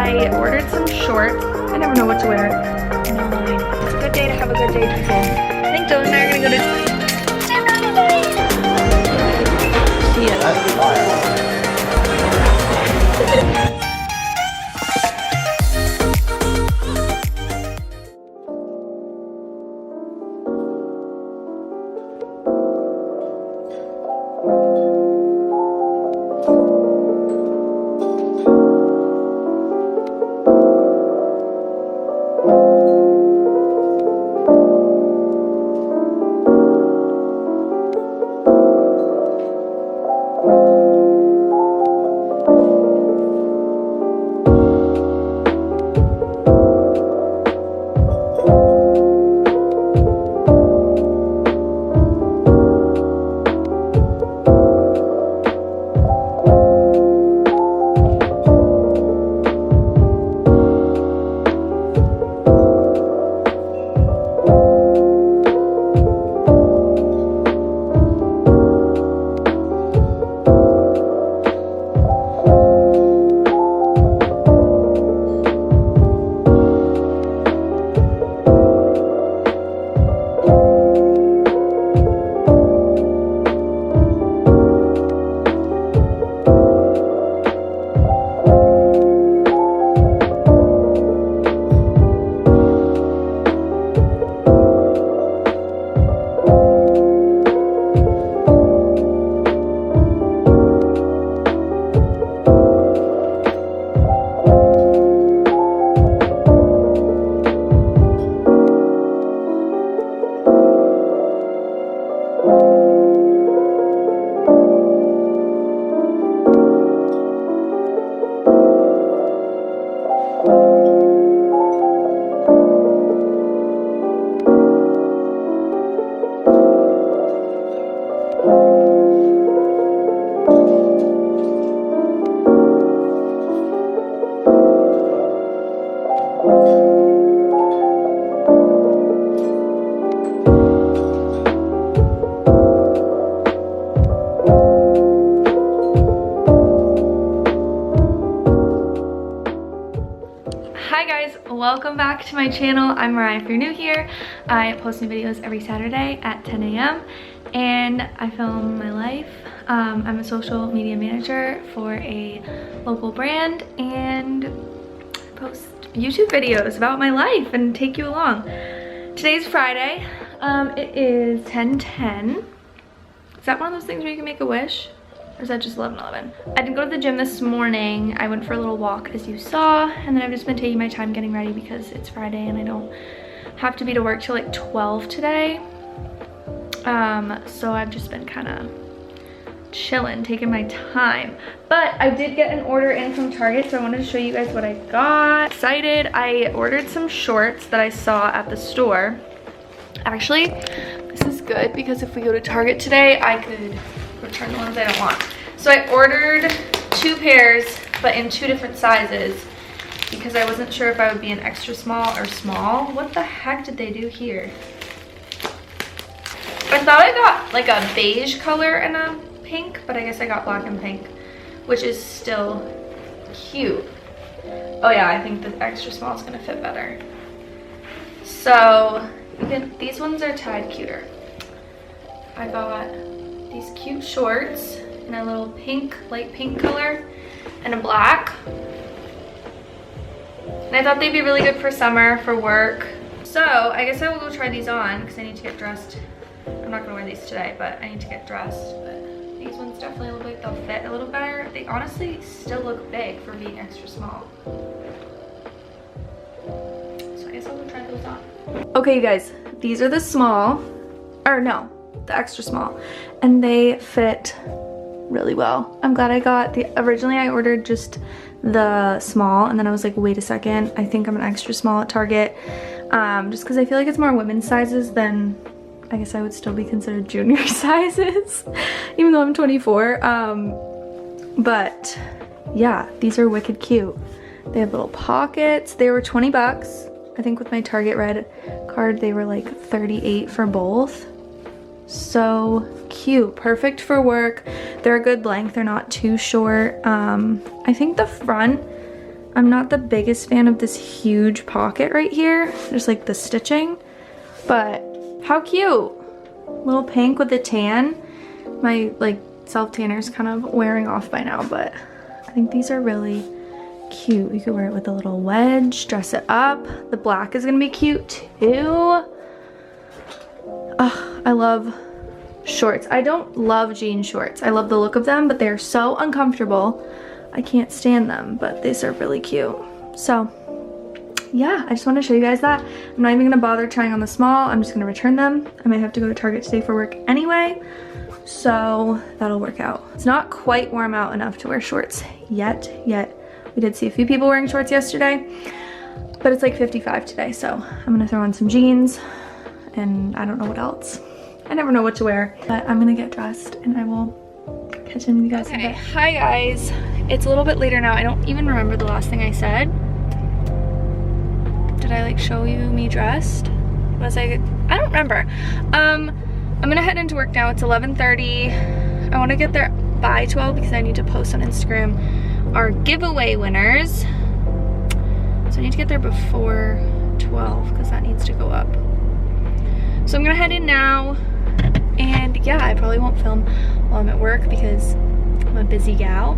I ordered some shorts. I never know what to wear. It's a good day to have a good day, people. I think Dylan and I are gonna go to dinner today. See ya. Welcome back to my channel. I'm Mariah if you're new here. I post new videos every Saturday at 10 a.m. and I film my life. I'm a social media manager for a local brand and I post YouTube videos about my life and take you along. Today's Friday. It is 10:10. Is that one of those things where you can make a wish? Or is that just 11:11? I didn't go to the gym this morning. I went for a little walk as you saw, and then I've just been taking my time getting ready because it's Friday and I don't have to be to work till like 12 today. So I've just been kind of chilling, taking my time. But I did get an order in from Target, so I wanted to show you guys what I got. Excited. I ordered some shorts that I saw at the store. Actually, this is good because if we go to Target today, I could return the ones I don't want. So I ordered 2 pairs, but in 2 different sizes because I wasn't sure if I would be an extra small or small. What the heck did they do here? I thought I got like a beige color and a pink, but I guess I got black and pink, which is still cute. Oh yeah, I think the extra small is gonna fit better. So these ones are tied cuter. I got these cute shorts in a little pink, light pink color and a black. And I thought they'd be really good for summer, for work. So I guess I will go try these on because I need to get dressed. I'm not gonna wear these today, but I need to get dressed. But these ones definitely look like they'll fit a little better. They honestly still look big for being extra small. So I guess I'll go try those on. Okay, you guys, these are the small, or no, the extra small, and they fit really well. I'm glad I got the, originally I ordered just the small and then I was like, wait a second, I think I'm an extra small at Target, just because I feel like it's more women's sizes than, I guess I would still be considered junior sizes, even though I'm 24, but yeah, these are wicked cute. They have little pockets. They were 20 bucks. I think with my Target Red card, they were like 38 for both. So cute, perfect for work. They're a good length, they're not too short. I think the front I'm not the biggest fan of this huge pocket right here. There's like the stitching, but how cute. Little pink with the tan. My like self tanner is kind of wearing off by now, but I think these are really cute. You could wear it with a little wedge, dress it up. The black is gonna be cute too. I love shorts. I don't love jean shorts. I love the look of them, but they're so uncomfortable. I can't stand them, but these are really cute. So yeah, I just want to show you guys that. I'm not even gonna bother trying on the small. I'm just gonna return them. I might have to go to Target today for work anyway, so that'll work out. It's not quite warm out enough to wear shorts yet. We did see a few people wearing shorts yesterday, but it's like 55 today, so I'm gonna throw on some jeans and I don't know what else. I never know what to wear, but I'm gonna get dressed and I will catch in with you guys in a bit. Hi guys, it's a little bit later now. I don't even remember the last thing I said. Did I like show you me dressed? Was I don't remember. I'm gonna head into work now. It's 11:30. I wanna get there by 12 because I need to post on Instagram our giveaway winners. So I need to get there before 12 because that needs to go up. So I'm gonna head in now, and yeah, I probably won't film while I'm at work because I'm a busy gal.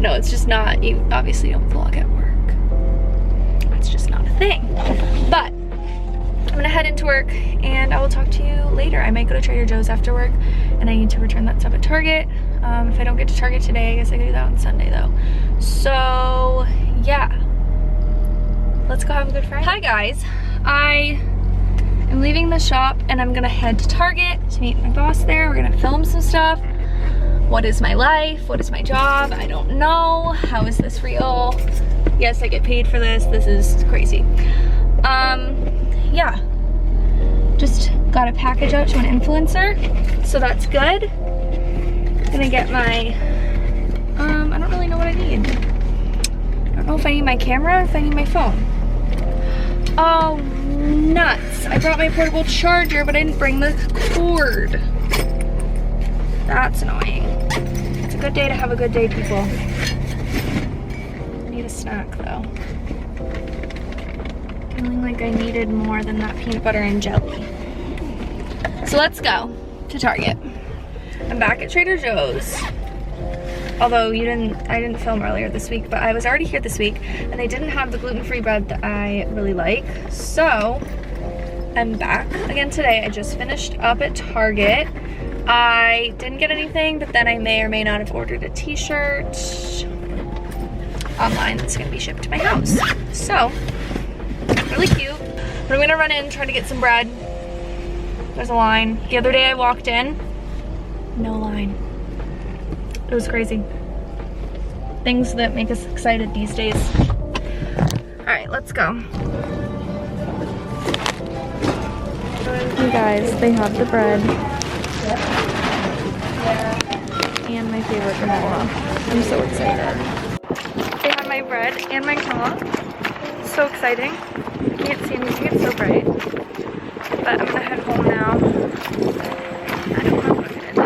No, it's just not, you obviously don't vlog at work. It's just not a thing. But I'm gonna head into work and I will talk to you later. I might go to Trader Joe's after work and I need to return that stuff at Target. If I don't get to Target today, I guess I can do that on Sunday though. So yeah, let's go have a good Friday. Hi guys, I'm leaving the shop and I'm gonna head to Target to meet my boss there. We're gonna film some stuff. What is my life? What is my job? I don't know. How is this real? Yes, I get paid for this. This is crazy. Yeah. Just got a package out to an influencer, so that's good. Gonna get my, I don't really know what I need. I don't know if I need my camera or if I need my phone. Oh, nuts. I brought my portable charger, but I didn't bring the cord. That's annoying. It's a good day to have a good day, people. I need a snack, though. Feeling like I needed more than that peanut butter and jelly. So let's go to Target. I'm back at Trader Joe's. Although I didn't film earlier this week, but I was already here this week and they didn't have the gluten-free bread that I really like. So I'm back again today. I just finished up at Target. I didn't get anything, but then I may or may not have ordered a t-shirt online that's gonna be shipped to my house. So, really cute. But I'm gonna run in, try to get some bread. There's a line. The other day I walked in, no line. It was crazy. Things that make us excited these days. All right, let's go. You guys, they have the bread. And my favorite granola. I'm so excited. They have my bread and my granola. So exciting. You can't see anything, it's so bright. But I'm gonna head home now. I don't know what I'm gonna do. I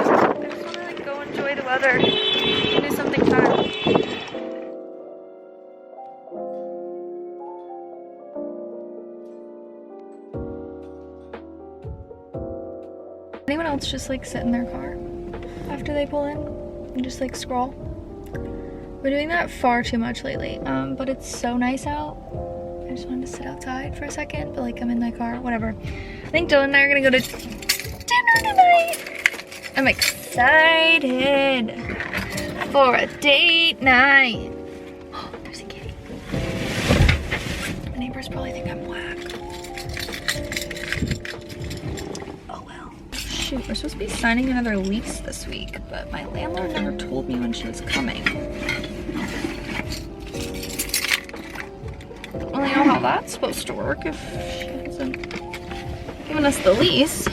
just wanna like go enjoy the weather. Do something fun. Anyone else just like sit in their car after they pull in and just like scroll? We're doing that far too much lately, but it's so nice out. I just wanted to sit outside for a second, but like I'm in my car, whatever. I think Dylan and I are gonna go to dinner tonight. I'm excited for a date night. Oh, there's a kitty. My neighbors probably think I'm whack. Oh well. Shoot, we're supposed to be signing another lease this week, but my landlord never told me when she was coming. Don't really know how that's supposed to work if she hasn't given us the lease.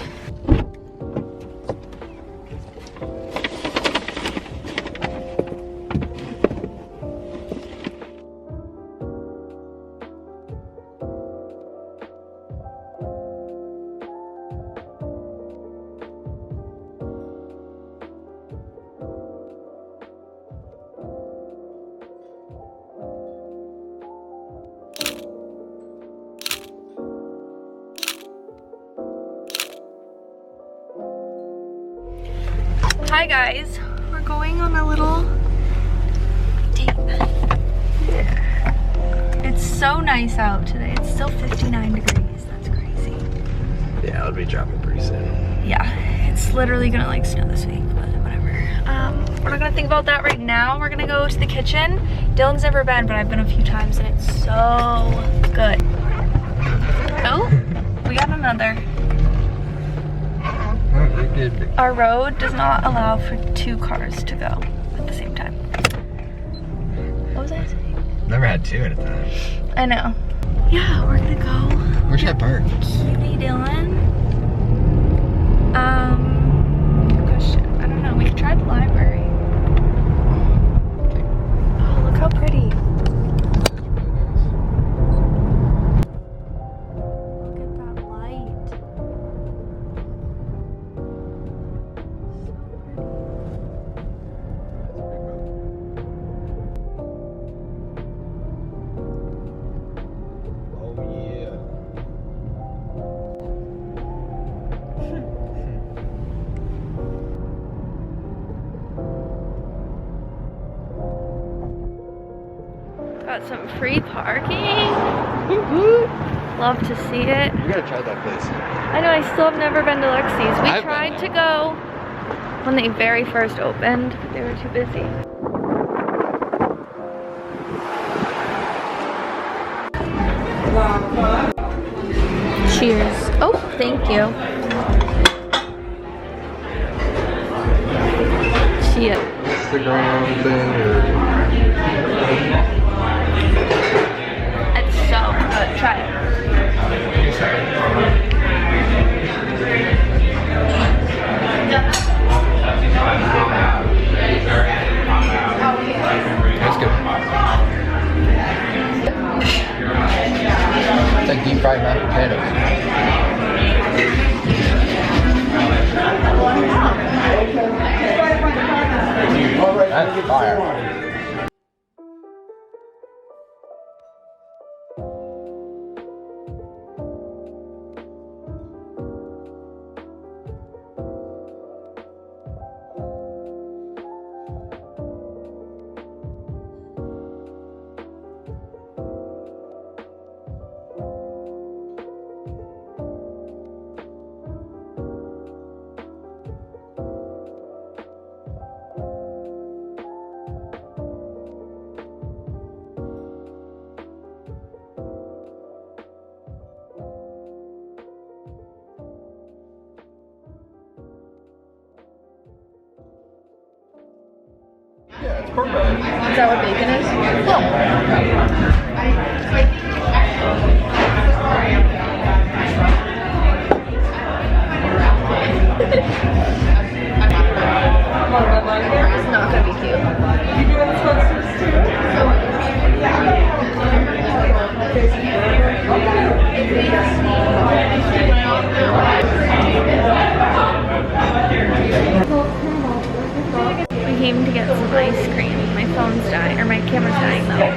Hi guys, we're going on a little date night. It's so nice out today. It's still 59 degrees. That's crazy. Yeah, it'll be dropping pretty soon. Yeah, it's literally gonna like snow this week, but whatever. We're not gonna think about that right now. We're gonna go to the kitchen. Dylan's never been, but I've been a few times and it's so good. Oh, we got another. Oh, you're good. Our road does not allow for 2 cars to go at the same time. What was I saying? Never had 2 at a time. I know. Yeah, we're gonna go. Where's that park? Cutie Dylan. Good question. I don't know. We could try the library. Okay. Oh, look how pretty. Look at that light. Oh yeah. Got some free parking. Love to see it. We gotta try that place. I know, I still have never been to Lexi's. We I've been tried to there. go when they very first opened. They were too busy. Cheers. Oh, thank you. Cheers. Instagram thing or... It's so good. Try it. That's good. It's like deep fried mashed potatoes. That's fire. Yeah, it's pork belly. Is that what bacon is? It's not gonna be cute. We came to get some ice cream. My phone's dying, or my camera's dying though.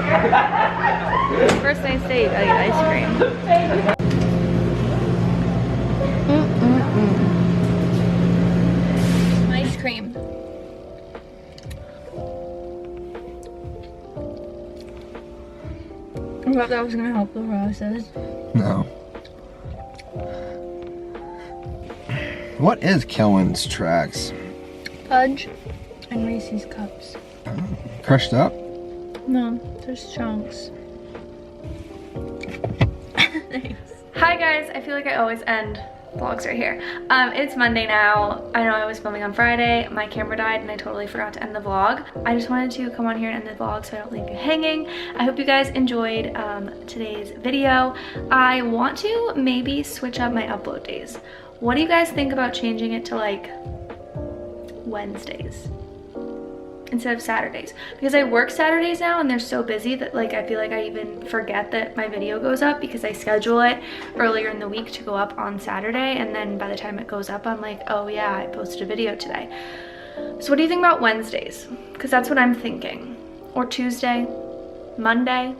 First nice date, I get ice cream. Ice cream. I thought that was gonna help the process. No. What is Kelvin's Tracks? Fudge and Reese's cups. Crushed up? No, there's chunks. Thanks. Hi guys, I feel like I always end vlogs right here. It's Monday now. I know I was filming on Friday. My camera died and I totally forgot to end the vlog. I just wanted to come on here and end the vlog so I don't leave you hanging. I hope you guys enjoyed today's video. I want to maybe switch up my upload days. What do you guys think about changing it to like Wednesdays instead of Saturdays? Because I work Saturdays now and they're so busy that like I feel like I even forget that my video goes up because I schedule it earlier in the week to go up on Saturday, and then by the time it goes up I'm like, oh yeah, I posted a video today. So what do you think about Wednesdays? Because that's what I'm thinking. Or Tuesday, Monday,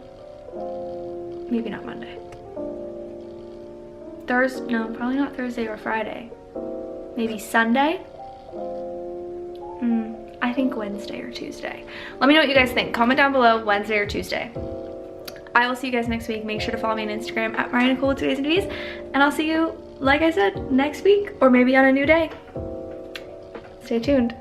maybe not Monday. Thursday, no, probably not Thursday or Friday. Maybe Sunday? think Wednesday or Tuesday. Let me know what you guys think. Comment down below, Wednesday or Tuesday. I will see you guys next week. Make sure to follow me on Instagram at Mariah Nicole with today's and duties. And I'll see you, like I said, next week or maybe on a new day. Stay tuned.